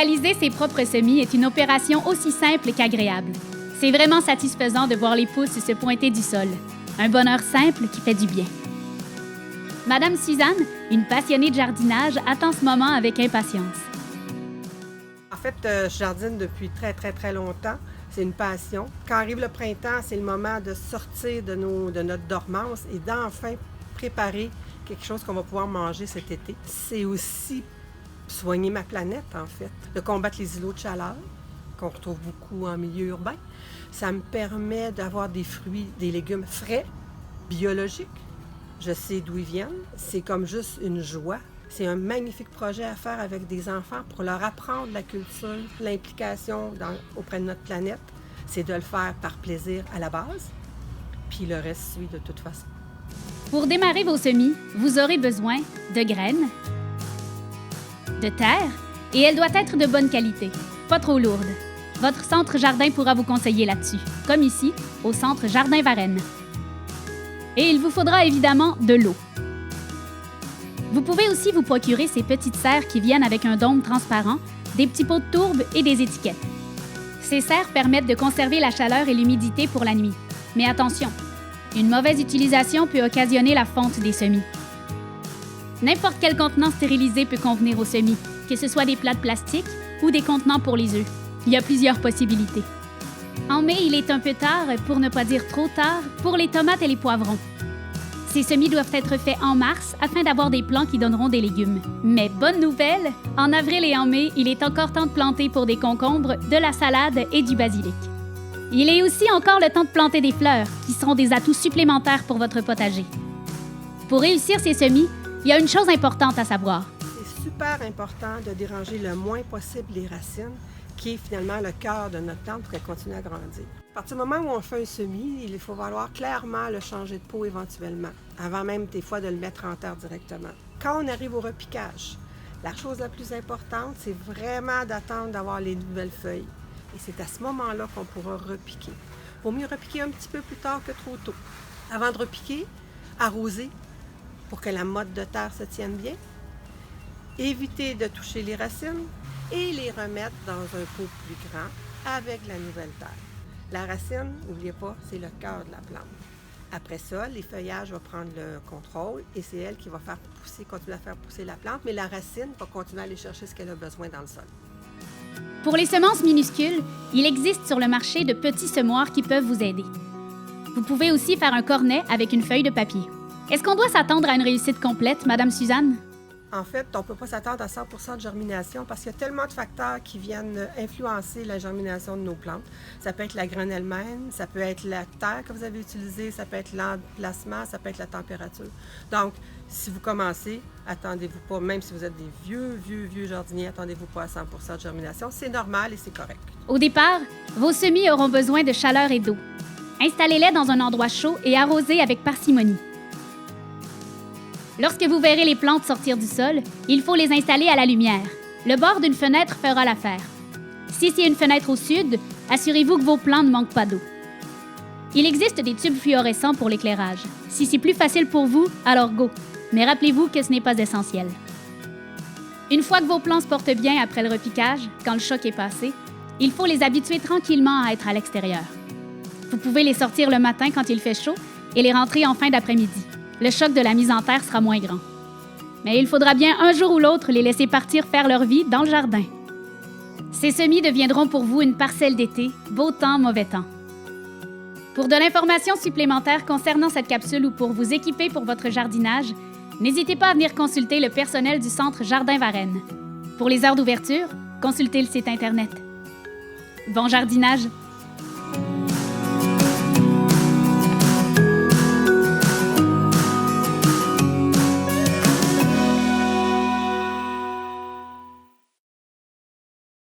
Réaliser ses propres semis est une opération aussi simple qu'agréable. C'est vraiment satisfaisant de voir les pousses se pointer du sol. Un bonheur simple qui fait du bien. Madame Suzanne, une passionnée de jardinage, attend ce moment avec impatience. En fait, je jardine depuis très longtemps. C'est une passion. Quand arrive le printemps, c'est le moment de sortir de notre dormance et d'enfin préparer quelque chose qu'on va pouvoir manger cet été. C'est aussi soigner ma planète, en fait, de combattre les îlots de chaleur, qu'on retrouve beaucoup en milieu urbain. Ça me permet d'avoir des fruits, des légumes frais, biologiques. Je sais d'où ils viennent. C'est comme juste une joie. C'est un magnifique projet à faire avec des enfants pour leur apprendre la culture, l'implication auprès de notre planète. C'est de le faire par plaisir à la base, puis le reste suit de toute façon. Pour démarrer vos semis, vous aurez besoin de graines, de terre, et elle doit être de bonne qualité, pas trop lourde. Votre centre jardin pourra vous conseiller là-dessus, comme ici, au centre Jardin Varennes. Et il vous faudra évidemment de l'eau. Vous pouvez aussi vous procurer ces petites serres qui viennent avec un dôme transparent, des petits pots de tourbe et des étiquettes. Ces serres permettent de conserver la chaleur et l'humidité pour la nuit. Mais attention, une mauvaise utilisation peut occasionner la fonte des semis. N'importe quel contenant stérilisé peut convenir aux semis, que ce soit des plats de plastique ou des contenants pour les œufs. Il y a plusieurs possibilités. En mai, il est un peu tard, pour ne pas dire trop tard, pour les tomates et les poivrons. Ces semis doivent être faits en mars afin d'avoir des plants qui donneront des légumes. Mais bonne nouvelle, en avril et en mai, il est encore temps de planter pour des concombres, de la salade et du basilic. Il est aussi encore le temps de planter des fleurs, qui seront des atouts supplémentaires pour votre potager. Pour réussir ces semis, il y a une chose importante à savoir. C'est super important de déranger le moins possible les racines, qui est finalement le cœur de notre plante pour qu'elle continue à grandir. À partir du moment où on fait un semis, il faut falloir clairement le changer de pot éventuellement, avant même des fois de le mettre en terre directement. Quand on arrive au repiquage, la chose la plus importante, c'est vraiment d'attendre d'avoir les nouvelles feuilles. Et c'est à ce moment-là qu'on pourra repiquer. Il vaut mieux repiquer un petit peu plus tard que trop tôt. Avant de repiquer, arroser pour que la motte de terre se tienne bien. Éviter de toucher les racines et les remettre dans un pot plus grand avec la nouvelle terre. La racine, n'oubliez pas, c'est le cœur de la plante. Après ça, les feuillages vont prendre le contrôle et c'est elle qui va faire pousser, continuer à faire pousser la plante, mais la racine va continuer à aller chercher ce qu'elle a besoin dans le sol. Pour les semences minuscules, il existe sur le marché de petits semoirs qui peuvent vous aider. Vous pouvez aussi faire un cornet avec une feuille de papier. Est-ce qu'on doit s'attendre à une réussite complète, Madame Suzanne? En fait, on ne peut pas s'attendre à 100% de germination parce qu'il y a tellement de facteurs qui viennent influencer la germination de nos plantes. Ça peut être la graine elle-même, ça peut être la terre que vous avez utilisée, ça peut être l'emplacement, ça peut être la température. Donc, si vous commencez, attendez-vous pas, même si vous êtes des vieux jardiniers, attendez-vous pas à 100% de germination. C'est normal et c'est correct. Au départ, vos semis auront besoin de chaleur et d'eau. Installez-les dans un endroit chaud et arrosez avec parcimonie. Lorsque vous verrez les plantes sortir du sol, il faut les installer à la lumière. Le bord d'une fenêtre fera l'affaire. Si c'est une fenêtre au sud, assurez-vous que vos plants ne manquent pas d'eau. Il existe des tubes fluorescents pour l'éclairage. Si c'est plus facile pour vous, alors go. Mais rappelez-vous que ce n'est pas essentiel. Une fois que vos plants se portent bien après le repiquage, quand le choc est passé, il faut les habituer tranquillement à être à l'extérieur. Vous pouvez les sortir le matin quand il fait chaud et les rentrer en fin d'après-midi. Le choc de la mise en terre sera moins grand. Mais il faudra bien un jour ou l'autre les laisser partir faire leur vie dans le jardin. Ces semis deviendront pour vous une parcelle d'été, beau temps, mauvais temps. Pour de l'information supplémentaire concernant cette capsule ou pour vous équiper pour votre jardinage, n'hésitez pas à venir consulter le personnel du Centre Jardin Varennes. Pour les heures d'ouverture, consultez le site Internet. Bon jardinage!